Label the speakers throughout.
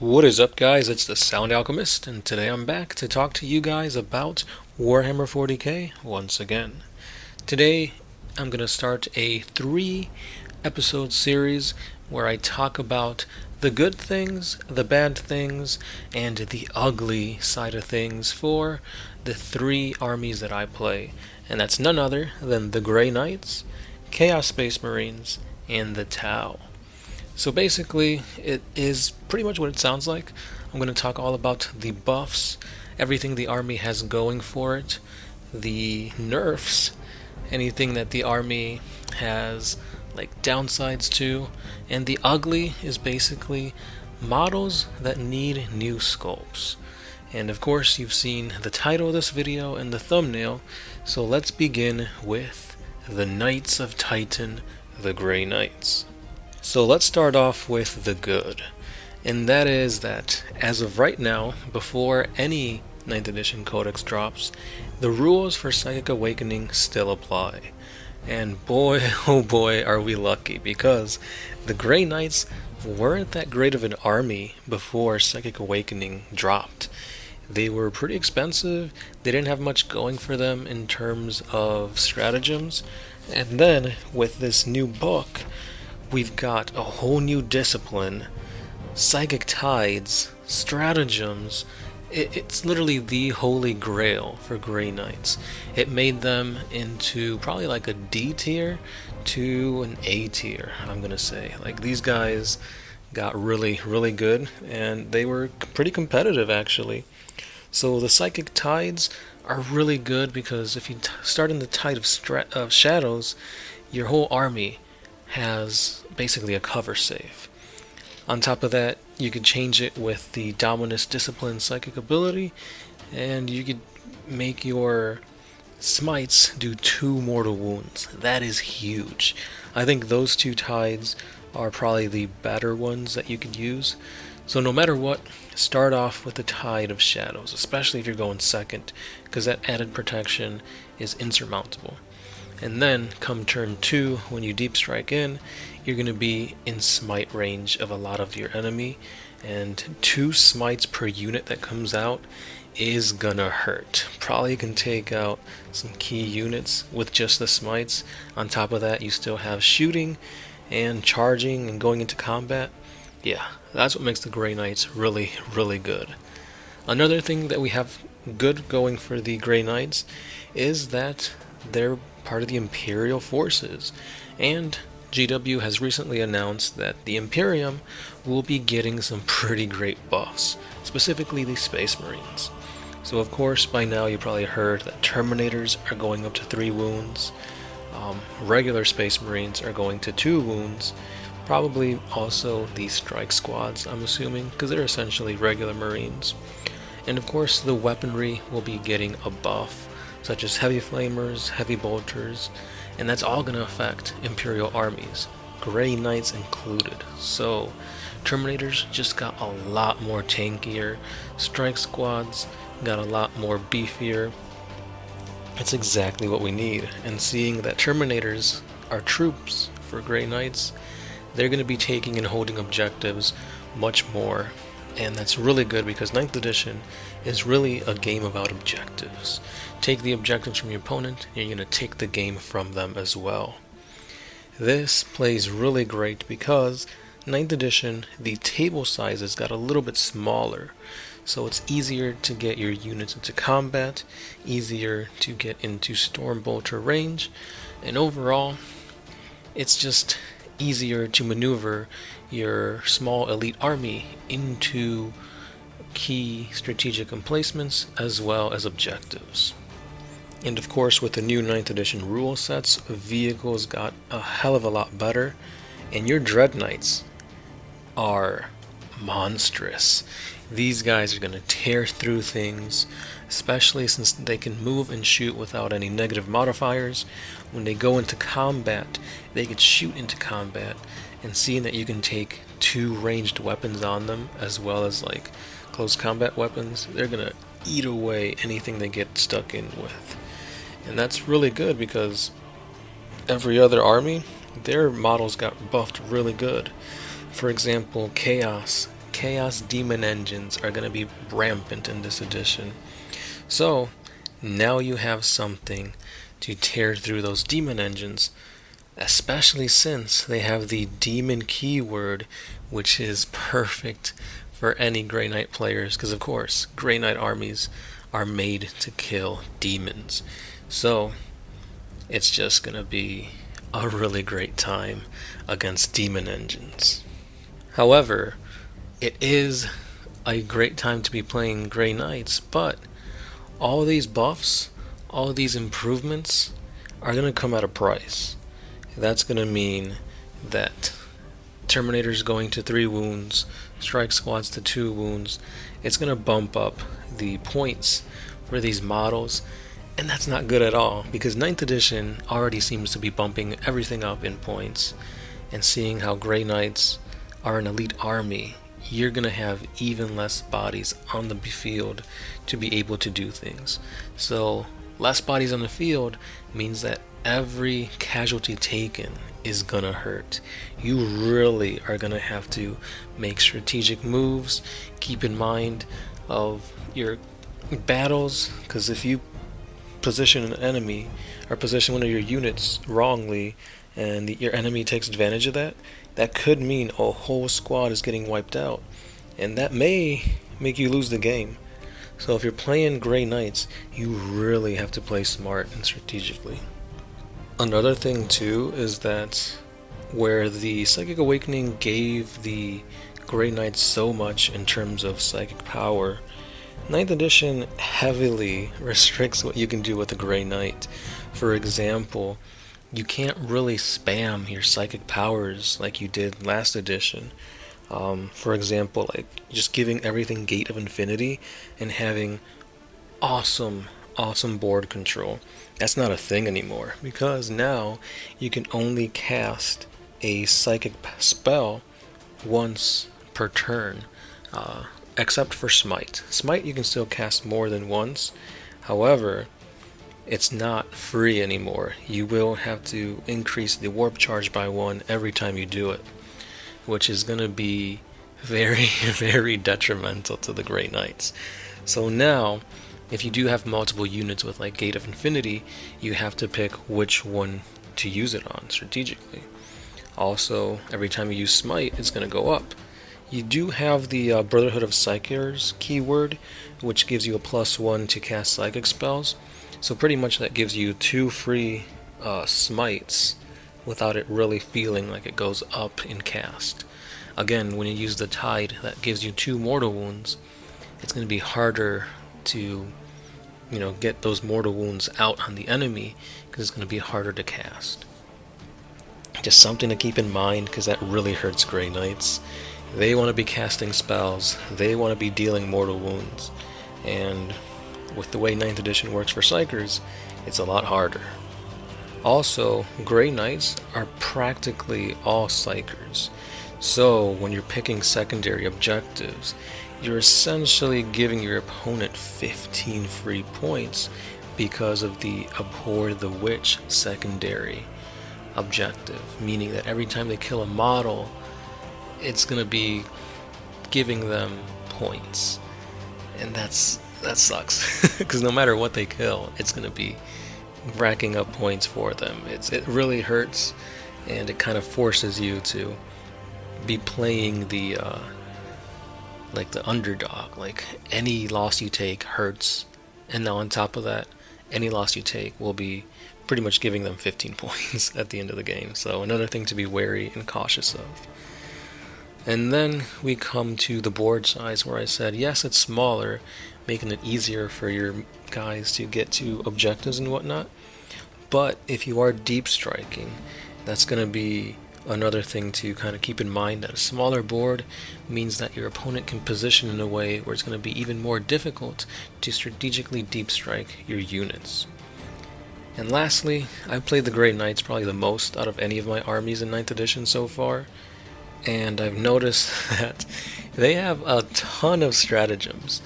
Speaker 1: What is up, guys? It's the Sound Alchemist, and today I'm back to talk to you guys about Warhammer 40k once again. Today, I'm going to start a 3-episode series where I talk about the good things, the bad things, and the ugly side of things for the 3 armies that I play, and that's none other than the Grey Knights, Chaos Space Marines, and the Tau. So basically, it is pretty much what it sounds like. I'm going to talk all about the buffs, everything the army has going for it, the nerfs, anything that the army has like downsides to, and the ugly is basically models that need new sculpts. And of course, you've seen the title of this video and the thumbnail, so let's begin with the Knights of Titan, the Grey Knights. So let's start off with the good, and that is that as of right now, before any 9th edition codex drops, the rules for Psychic Awakening still apply. And boy, oh boy, are we lucky, because the Grey Knights weren't that great of an army before Psychic Awakening dropped. They were pretty expensive, they didn't have much going for them in terms of stratagems, and then with this new book, we've got a whole new discipline, psychic tides, stratagems. It's literally the holy grail for Grey Knights. It made them into probably like a D tier to an A tier, I'm gonna say. Like, these guys got really, really good, and they were pretty competitive actually. So the psychic tides are really good because if you start in the tide of shadows, your whole army has basically a cover save. On top of that, you could change it with the Dominus Discipline Psychic ability, and you could make your smites do 2 mortal wounds. That is huge. I think those 2 tides are probably the better ones that you could use. So no matter what, start off with the Tide of Shadows, especially if you're going second, because that added protection is insurmountable. And then, come turn 2, when you deep strike in, you're going to be in smite range of a lot of your enemy, and 2 smites per unit that comes out is gonna hurt. Probably can take out some key units with just the smites. On top of that, you still have shooting and charging and going into combat. Yeah, that's what makes the Grey Knights really, really good. Another thing that we have good going for the Grey Knights is that they're part of the Imperial Forces, and GW has recently announced that the Imperium will be getting some pretty great buffs, specifically the Space Marines. So of course, by now you probably heard that Terminators are going up to 3 wounds, regular Space Marines are going to 2 wounds, probably also the Strike Squads, I'm assuming, because they're essentially regular Marines. And of course, the weaponry will be getting a buff, such as heavy flamers, heavy bolters, and that's all going to affect Imperial armies, Grey Knights included. So Terminators just got a lot more tankier, Strike Squads got a lot more beefier. It's exactly what we need, and seeing that Terminators are troops for Grey Knights, they're going to be taking and holding objectives much more. And that's really good because 9th edition is really a game about objectives. Take the objectives from your opponent, and you're going to take the game from them as well. This plays really great because 9th edition, the table sizes got a little bit smaller. So it's easier to get your units into combat, easier to get into Stormbolter range, and overall, it's just easier to maneuver your small elite army into key strategic emplacements as well as objectives. And of course, with the new 9th edition rule sets, vehicles got a hell of a lot better, and your Dread Knights are monstrous. These guys are going to tear through things, especially since they can move and shoot without any negative modifiers. When they go into combat, they can shoot into combat, and seeing that you can take 2 ranged weapons on them as well as like close combat weapons, they're going to eat away anything they get stuck in with. And that's really good because every other army, their models got buffed really good. For example, Chaos Chaos Demon engines are going to be rampant in this edition. So, now you have something to tear through those demon engines, especially since they have the demon keyword, which is perfect for any Grey Knight players, because of course, Grey Knight armies are made to kill demons. So, it's just going to be a really great time against demon engines. However, it is a great time to be playing Grey Knights, but all these buffs, all these improvements are going to come at a price. That's going to mean that Terminator's going to 3 wounds, Strike Squad's to 2 wounds. It's going to bump up the points for these models, and that's not good at all, because 9th edition already seems to be bumping everything up in points, and seeing how Grey Knights are an elite army, you're going to have even less bodies on the field to be able to do things. So less bodies on the field means that every casualty taken is going to hurt. You really are going to have to make strategic moves, keep in mind of your battles, because if you position an enemy or position one of your units wrongly and your enemy takes advantage of that, that could mean a whole squad is getting wiped out, and that may make you lose the game. So if you're playing Grey Knights, you really have to play smart and strategically. Another thing too is that where the Psychic Awakening gave the Grey Knights so much in terms of psychic power, 9th edition heavily restricts what you can do with the Grey Knight. For example, you can't really spam your psychic powers like you did last edition. For example, like just giving everything Gate of Infinity and having awesome board control. That's not a thing anymore, because now you can only cast a psychic spell once per turn, except for Smite. Smite you can still cast more than once, however, it's not free anymore. You will have to increase the warp charge by 1 every time you do it, which is going to be very, very detrimental to the Grey Knights. So now, if you do have multiple units with like Gate of Infinity, you have to pick which one to use it on strategically. Also, every time you use Smite, it's going to go up. You do have the Brotherhood of Psykers keyword, which gives you a +1 to cast psychic spells. So pretty much that gives you 2 free smites without it really feeling like it goes up in cast. Again, when you use the Tide, that gives you 2 mortal wounds. It's going to be harder to, get those mortal wounds out on the enemy, because it's going to be harder to cast. Just something to keep in mind, because that really hurts Grey Knights. They want to be casting spells, they want to be dealing mortal wounds, and with the way 9th edition works for Psykers, it's a lot harder. Also, Grey Knights are practically all Psykers, so when you're picking secondary objectives, you're essentially giving your opponent 15 free points because of the Abhor the Witch secondary objective, meaning that every time they kill a model, it's going to be giving them points, and that sucks, because no matter what they kill, it's going to be racking up points for them. It really hurts, and it kind of forces you to be playing the underdog. Like, any loss you take hurts, and now on top of that, any loss you take will be pretty much giving them 15 points at the end of the game. So another thing to be wary and cautious of. And then we come to the board size, where I said, yes, it's smaller, making it easier for your guys to get to objectives and whatnot. But if you are deep striking, that's going to be another thing to kind of keep in mind, that a smaller board means that your opponent can position in a way where it's going to be even more difficult to strategically deep strike your units. And lastly, I've played the Grey Knights probably the most out of any of my armies in 9th edition so far, and I've noticed that they have a ton of stratagems.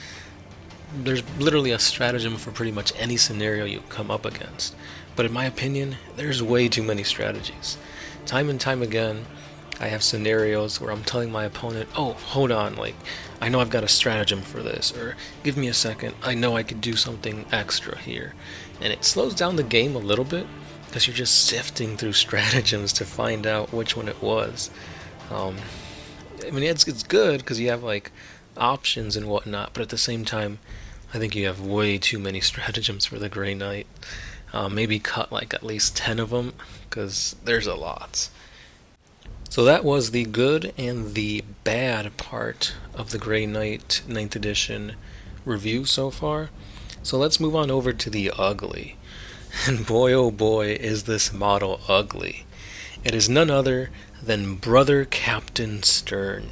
Speaker 1: There's literally a stratagem for pretty much any scenario you come up against. But in my opinion, there's way too many strategies. Time and time again, I have scenarios where I'm telling my opponent, oh, hold on, like, I know I've got a stratagem for this, or give me a second, I know I could do something extra here. And it slows down the game a little bit, because you're just sifting through stratagems to find out which one it was. I mean, it's good, because you have, like, options and whatnot, but at the same time, I think you have way too many stratagems for the Grey Knight. Maybe cut, like, at least 10 of them, because there's a lot. So that was the good and the bad part of the Grey Knight 9th edition review so far. So let's move on over to the ugly. And boy oh boy is this model ugly. It is none other than Brother Captain Stern.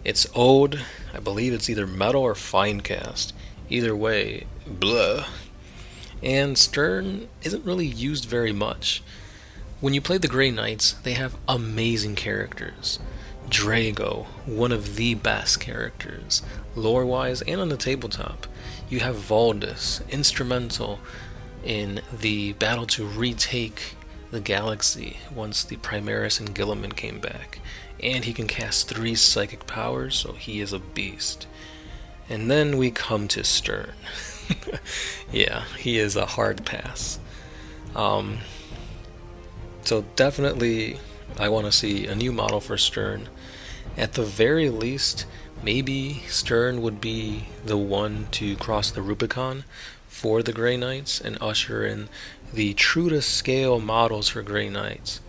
Speaker 1: It's old, I believe it's either metal or fine cast. Either way, blah. And Stern isn't really used very much. When you play the Grey Knights, they have amazing characters. Drago, one of the best characters, lore-wise and on the tabletop. You have Valdis, instrumental in the battle to retake the galaxy once the Primaris and Guilliman came back. And he can cast 3 psychic powers, so he is a beast. And then we come to Stern. Yeah, he is a hard pass. So definitely, I want to see a new model for Stern. At the very least, maybe Stern would be the one to cross the Rubicon for the Grey Knights and usher in the true-to-scale models for Grey Knights.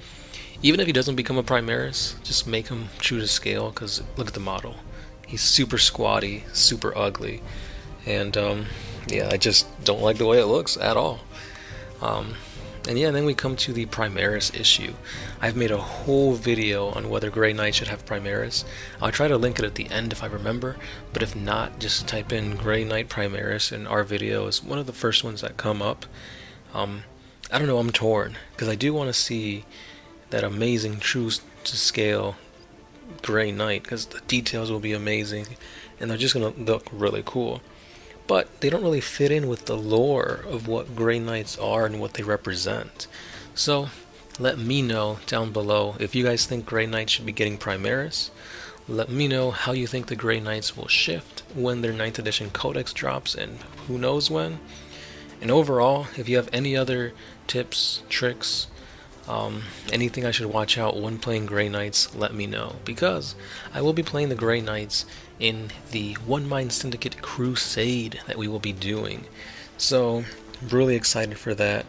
Speaker 1: Even if he doesn't become a Primaris, just make him true to scale, because look at the model. He's super squatty, super ugly, and yeah, I just don't like the way it looks at all. And yeah, then we come to the Primaris issue. I've made a whole video on whether Grey Knight should have Primaris. I'll try to link it at the end if I remember, but if not, just type in Grey Knight Primaris and our video is one of the first ones that come up. I don't know, I'm torn, because I do want to see that amazing true to scale Grey Knight, because the details will be amazing, and they're just going to look really cool. But they don't really fit in with the lore of what Grey Knights are and what they represent. So, let me know down below if you guys think Grey Knights should be getting Primaris. Let me know how you think the Grey Knights will shift when their 9th edition codex drops, and who knows when. And overall, if you have any other tips, tricks, anything I should watch out when playing Grey Knights, let me know, because I will be playing the Grey Knights in the One Mind Syndicate Crusade that we will be doing. So, I'm really excited for that.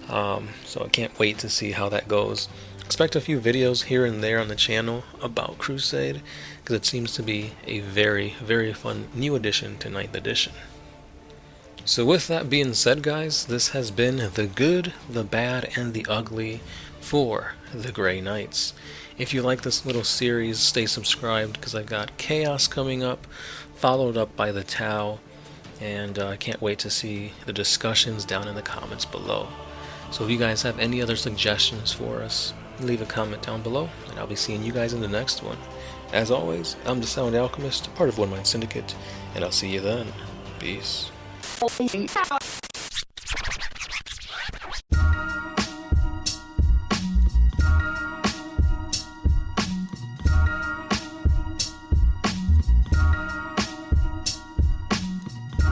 Speaker 1: So I can't wait to see how that goes. Expect a few videos here and there on the channel about Crusade, because it seems to be a very, very fun new addition to 9th edition. So with that being said, guys, this has been the good, the bad, and the ugly for the Grey Knights. If you like this little series, stay subscribed, because I've got Chaos coming up, followed up by the Tau, and I can't wait to see the discussions down in the comments below. So if you guys have any other suggestions for us, leave a comment down below, and I'll be seeing you guys in the next one. As always, I'm the Sound Alchemist, part of One Mind Syndicate, and I'll see you then. Peace.